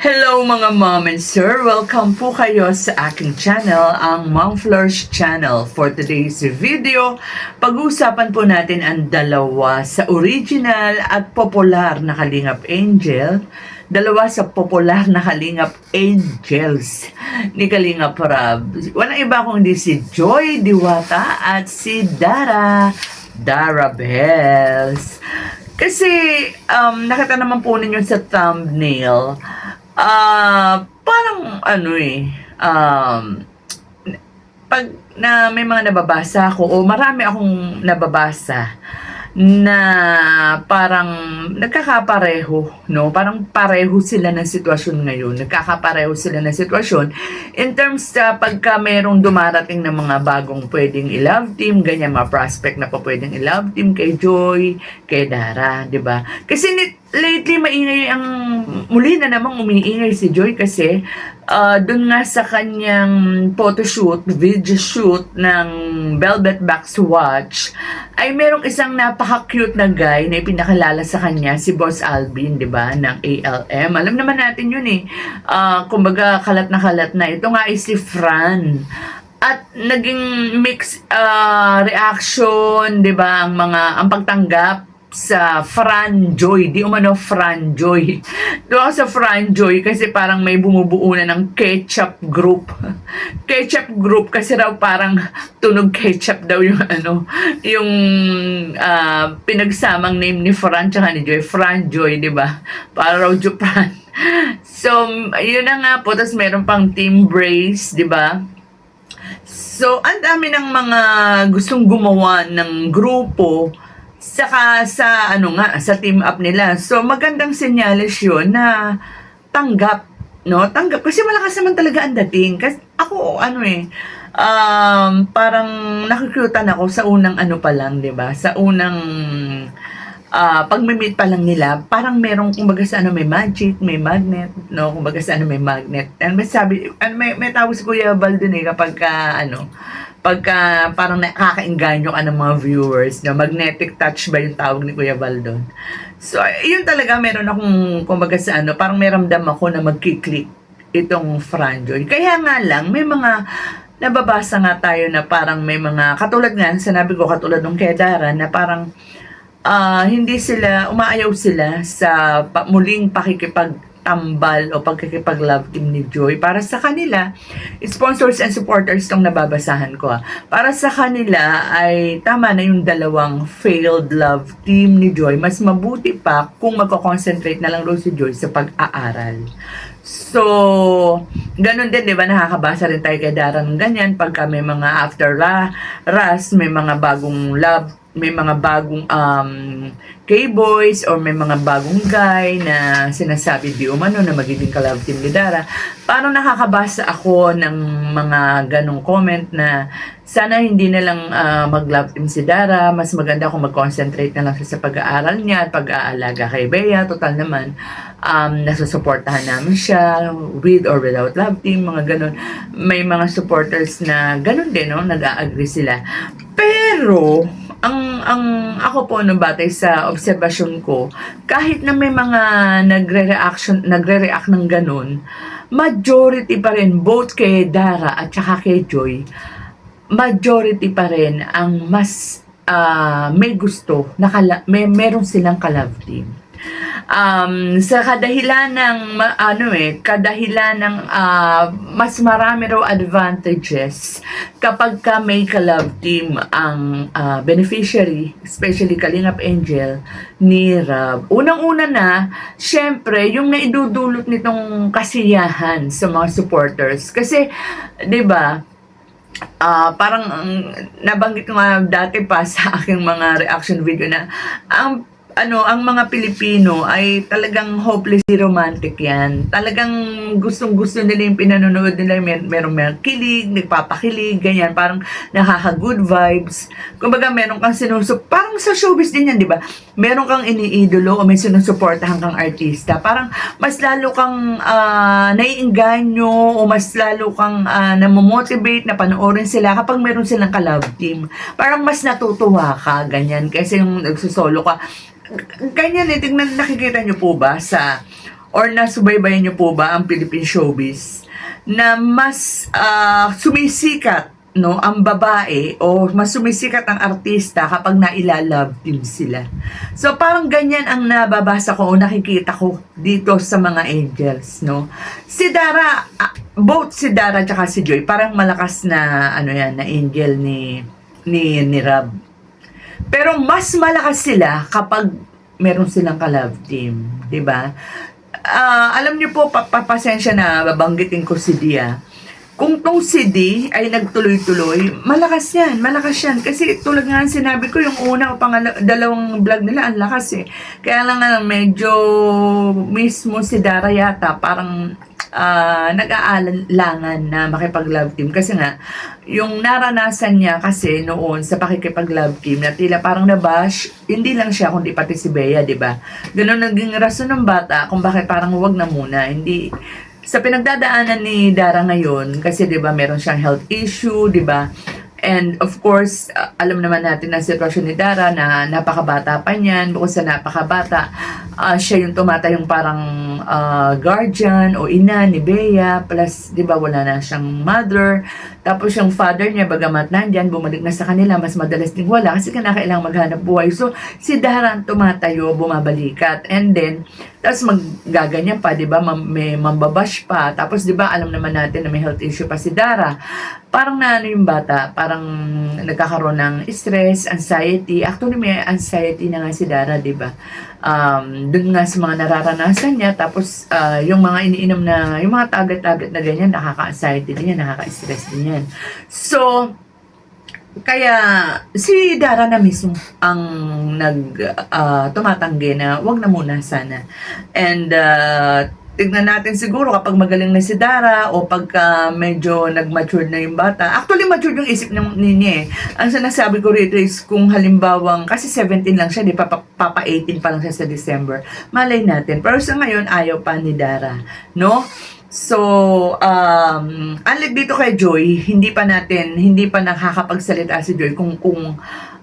Hello mga mom and sir! Welcome po kayo sa aking channel, ang Mom Flourish Channel. For today's video, pag-uusapan po natin ang dalawa sa original at popular na Kalingap Angel. Dalawa sa popular na Kalingap Angels ni Kalingap Rab. Walang iba kundi si Joy Diwata at si Dara Bells. Kasi nakita naman po ninyo sa thumbnail, parang pag na may mga nababasa ako o marami akong nababasa na parang nagkakapareho, no? Parang pareho sila ng sitwasyon ngayon. Nagkakapareho sila ng sitwasyon in terms sa pagka merong dumarating ng mga bagong pwedeng i-love team, ganyan mga prospect na pa pwedeng i-love team kay Joy, kay Dara, 'di ba? Kasi lately maingay ang muli na namang umiingay si Joy kasi doon nga sa kanyang photoshoot, video shoot ng Velvet Box Watch ay merong isang napaka-cute na guy na ipinakilala sa kanya, si Boss Alvin, 'di ba, ng ALM. Alam naman natin 'yun eh. Kumbaga kalat na. Ito nga ay si Fran. At naging mix reaction, 'di ba, ang pagtanggap sa Fran Joy, di umano Fran Joy. Doon sa Fran Joy kasi parang may bumubuo na ng ketchup group. Ketchup group kasi raw parang tunog ketchup daw yung yung pinagsamang name ni Fran tsaka ni Joy. Fran Joy, di ba? Para raw Japan. So, yun na nga po. Tapos meron pang Team Brace, di ba? So, ang dami ng mga gustong gumawa ng grupo saka sa sa team up nila. So magandang senyales 'yun na tanggap, no? Tanggap kasi malakas naman talaga ang dating. Kasi ako parang nakukutan ako sa unang pa lang, 'di ba? Sa unang pagme-meet pa lang nila, parang merong kumbaga sa may magic, may magnet, no? Kumbaga sa may magnet. And may tawag si Kuya Val dun kapag pagka parang nakakainganyo ka ng mga viewers, no? Magnetic touch ba yung tawag ni Kuya Val doon? So, yun talaga, meron akong, kumbaga sa parang may ramdam ako na magkiklik itong Franjoy. Kaya nga lang, may mga nababasa nga tayo na parang may mga, katulad nga, sinabi ko, katulad ng kay Dara, na parang hindi sila, umaayaw sila sa muling pakikipagtambal o pagkikipag-love team ni Joy. Para sa kanila, sponsors and supporters tong nababasahan ko. Para sa kanila ay tama na yung dalawang failed love team ni Joy. Mas mabuti pa kung magko-concentrate na lang daw si Joy sa pag-aaral. So, ganun din, di ba? Nakakabasa rin tayo kay Dara ng ganyan. Pagka may mga after Ras, may mga bagong love, may mga bagong K-boys or may mga bagong guy na sinasabi di umano na magiging ka-love team ni Dara. Parang nakakabasa ako ng mga ganong comment na sana hindi na lang mag-love team si Dara. Mas maganda kung mag-concentrate na lang siya sa pag-aaral niya at pag-aalaga kay Bea. Total naman, nasusuportahan namin siya with or without love team, mga ganon. May mga supporters na ganon din, no? Nag-a-agree sila. Pero ang ako po batay sa obserbasyon ko, kahit na may mga nagre-react ng ganun, majority pa rin both kay Dara at saka kay Joy, majority pa rin ang mas may gusto na meron silang ka-love team. Sa kadahilan ng mas marami raw advantages kapag ka may ka-love team ang beneficiary, especially Kalingap Angel ni Rab. Unang-una na, syempre, yung naidudulot nitong kasiyahan sa mga supporters. Kasi, 'di ba, parang nabanggit ko nga dati pa sa aking mga reaction video na ang mga Pilipino ay talagang hopelessly romantic yan. Talagang gustong-gusto nila yung pinanonood nila. Merong kilig, nagpapakilig, ganyan. Parang nakaka-good vibes. Kumbaga, meron kang parang sa showbiz din yan, di ba? Meron kang iniidolo o may sinusuportahan kang artista. Parang mas lalo kang naiinganyo o mas lalo kang namomotivate na panoorin sila kapag meron silang ka-love team. Parang mas natutuwa ka, ganyan. Kasi yung nagsusolo ka, ganyan tingnan, nakikita nyo po ba sa or nasubaybayan niyo po ba ang Philippine showbiz na mas sumisikat, no, ang babae o mas sumisikat ang artista kapag nailalove team sila. So parang ganyan ang nababasa ko o nakikita ko dito sa mga angels, no. Si Dara, both si Dara at si Joy, parang malakas na ano yan, na angel ni Rab. Pero mas malakas sila kapag meron silang ka-love team, 'di ba? Alam niyo po, papasensya na babanggitin ko si Dia. Kung tong si D ay nagtuloy-tuloy, malakas yan. Kasi tulad nga sinabi ko, yung una o dalawang vlog nila, ang lakas eh. Kaya lang medyo mismo si Dara yata, parang nag-aalangan na makipag-love team. Kasi nga, yung naranasan niya kasi noon sa pakikipag-love team na tila parang nabash, hindi lang siya kundi pati si Bea, di ba? Ganun naging rason ng bata kung bakit parang wag na muna. Hindi, sa pinagdadaanan ni Dara ngayon, kasi 'di ba meron siyang health issue, 'di ba? And of course, alam naman natin ang sitwasyon ni Dara na napakabata pa niyan. Bukod sa napakabata, siya yung tumatayong parang guardian o ina ni Bea. Plus, di ba, wala na siyang mother. Tapos yung father niya, bagamat nandyan, bumalik na sa kanila, mas madalas din wala kasi kinakailangang maghanap buhay. So, si Dara ang tumatayo, bumabalikat. And then, tapos maggaganyan pa, di ba, may mambabash pa. Tapos, di ba, alam naman natin na may health issue pa si Dara. Parang na ano yung bata, parang nagkakaroon ng stress, anxiety. Actually, may anxiety na nga si Dara, di ba? Dun nga sa mga nararanasan niya. Tapos, yung mga iniinom na, yung mga tablet-tablet na ganyan, nakaka-anxiety din yan, nakaka-stress din yan. So, kaya si Dara na mismo ang tumatanggi na wag na muna sana. And tignan natin siguro kapag magaling na si Dara o pagka medyo nag-mature na yung bata. Actually, mature yung isip niya eh. Ang sinasabi ko rito is kung halimbawang, kasi 17 lang siya, di pa 18 pa lang siya sa December. Malay natin. Pero sa ngayon, ayaw pa ni Dara. No? So, unlike dito kay Joy, hindi pa nakakapagsalita si Joy kung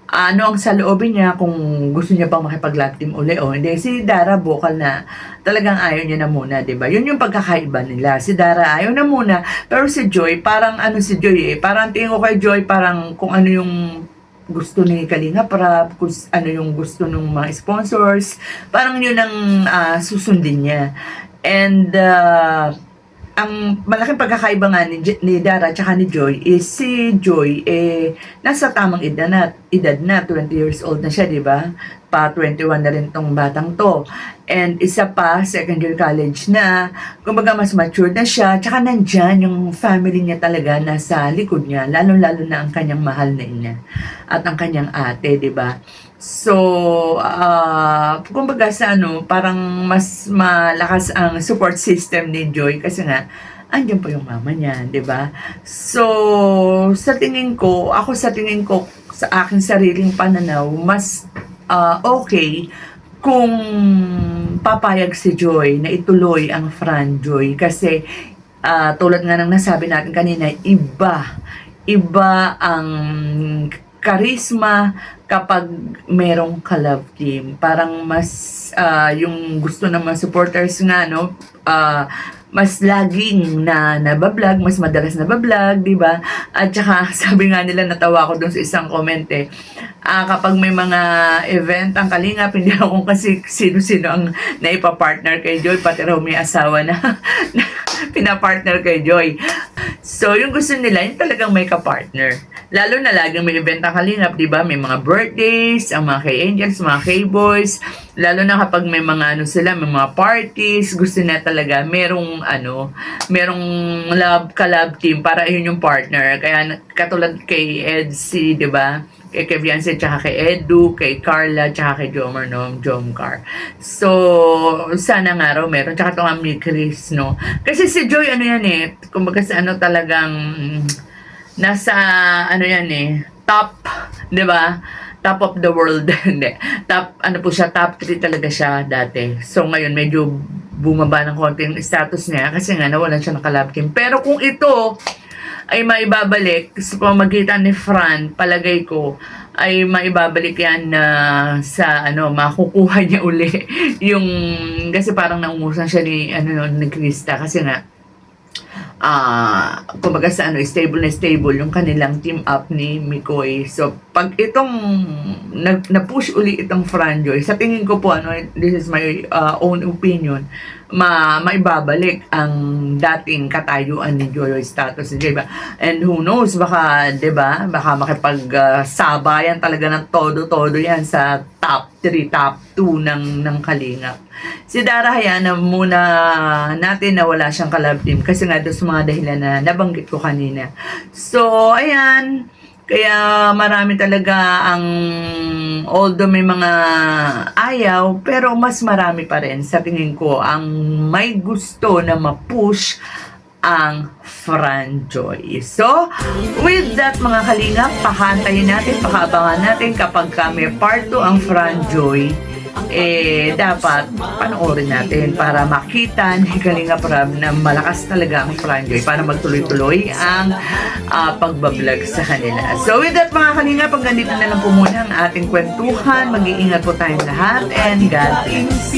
ano ang saloobin niya, kung gusto niya pang makipag-love team uli o hindi. Si Dara vocal na talagang ayaw niya na muna, 'di ba? Yun yung pagkakaiba nila. Si Dara ayaw na muna, pero si Joy, parang ano si Joy parang tingin ko kay Joy, parang kung ano yung gusto ni Kalinga Prab, kung ano yung gusto ng mga sponsors, parang yun ang susundin niya. And ang malaking pagkakaiba nga ni Dara at ni Joy is si Joy nasa tamang edad na 20 years old na siya, di ba? Pa 21 na rin tong batang to. And isa pa, second year college na, kumbaga mas mature na siya, tsaka nandyan yung family niya talaga nasa likod niya, lalo-lalo na ang kanyang mahal na ina at ang kanyang ate, di ba? So, kumbaga sa parang mas malakas ang support system ni Joy kasi nga, andyan pa yung mama niya, di ba? So, sa tingin ko, sa aking sariling pananaw, mas okay kung papayag si Joy na ituloy ang Fran Joy kasi tulad nga ng nasabi natin kanina, iba ang charisma kapag merong ka-love team. Parang mas yung gusto ng mga supporters nga, no, mas laging nabablog, mas madalas nabablog, di ba? At saka sabi nga nila, natawa ko dun sa isang comment kapag may mga event ang Kalingap, hindi ako kasi sino-sino ang naipapartner kay Joy, pati raw may asawa na pinapartner kay Joy. So, yung gusto nila, yung talagang may ka-partner. Lalo na laging may event ang Kalingap, di ba? May mga birthdays, ang mga kay Angels, mga kay Boys. Lalo na kapag may mga may mga parties, gusto na talaga merong love team para yun yung partner. Kaya katulad kay Edsy, di ba? Kay Kevianse, tsaka kay Edu, kay Carla, tsaka kay Jomcar. So, sana nga raw meron. Tsaka ito nga ni Chris, no? Kasi si Joy, kumbaga sa talagang nasa, top, di ba? Top of the world. Hindi. Top 3 talaga siya dati. So, ngayon, medyo bumaba ng konti yung status niya kasi nga nawalan siya ng ka-love team. Pero kung ito ay maibabalik sa pamamagitan ni Fran, palagay ko, ay maibabalik yan na sa ano, makukuha niya uli yung, kasi parang naungusan siya ni ni Krista kasi nga kumbaga sa ano, stable na stable yung kanilang team up ni Mikoy. So, pag itong na-push uli itong Franjoy, sa tingin ko po, this is my own opinion, maibabalik ang dating katayuan ni Joy status, di ba? And who knows, baka, di ba, baka makipag-sabayan talaga ng todo-todo yan sa top 3, top 2 ng Kalingap. Si Dara hayaan na muna natin na wala siyang collab team kasi nga doon sa mga dahilan na nabanggit ko kanina. So, ayan. Kaya marami talaga although may mga ayaw, pero mas marami pa rin sa tingin ko ang may gusto na ma-push ang Franjoy. So, with that mga kalingap, pakantayin natin, pakaabangan natin kapag may part 2 ang Franjoy, dapat panoorin natin para makita ni Kalingap Rab na malakas talaga ang Franjoy para magtuloy-tuloy ang pagbablog sa kanila. So with that mga Kalingap, hanggang dito na lang po muna ang ating kwentuhan. Mag-iingat po tayong lahat and God bless.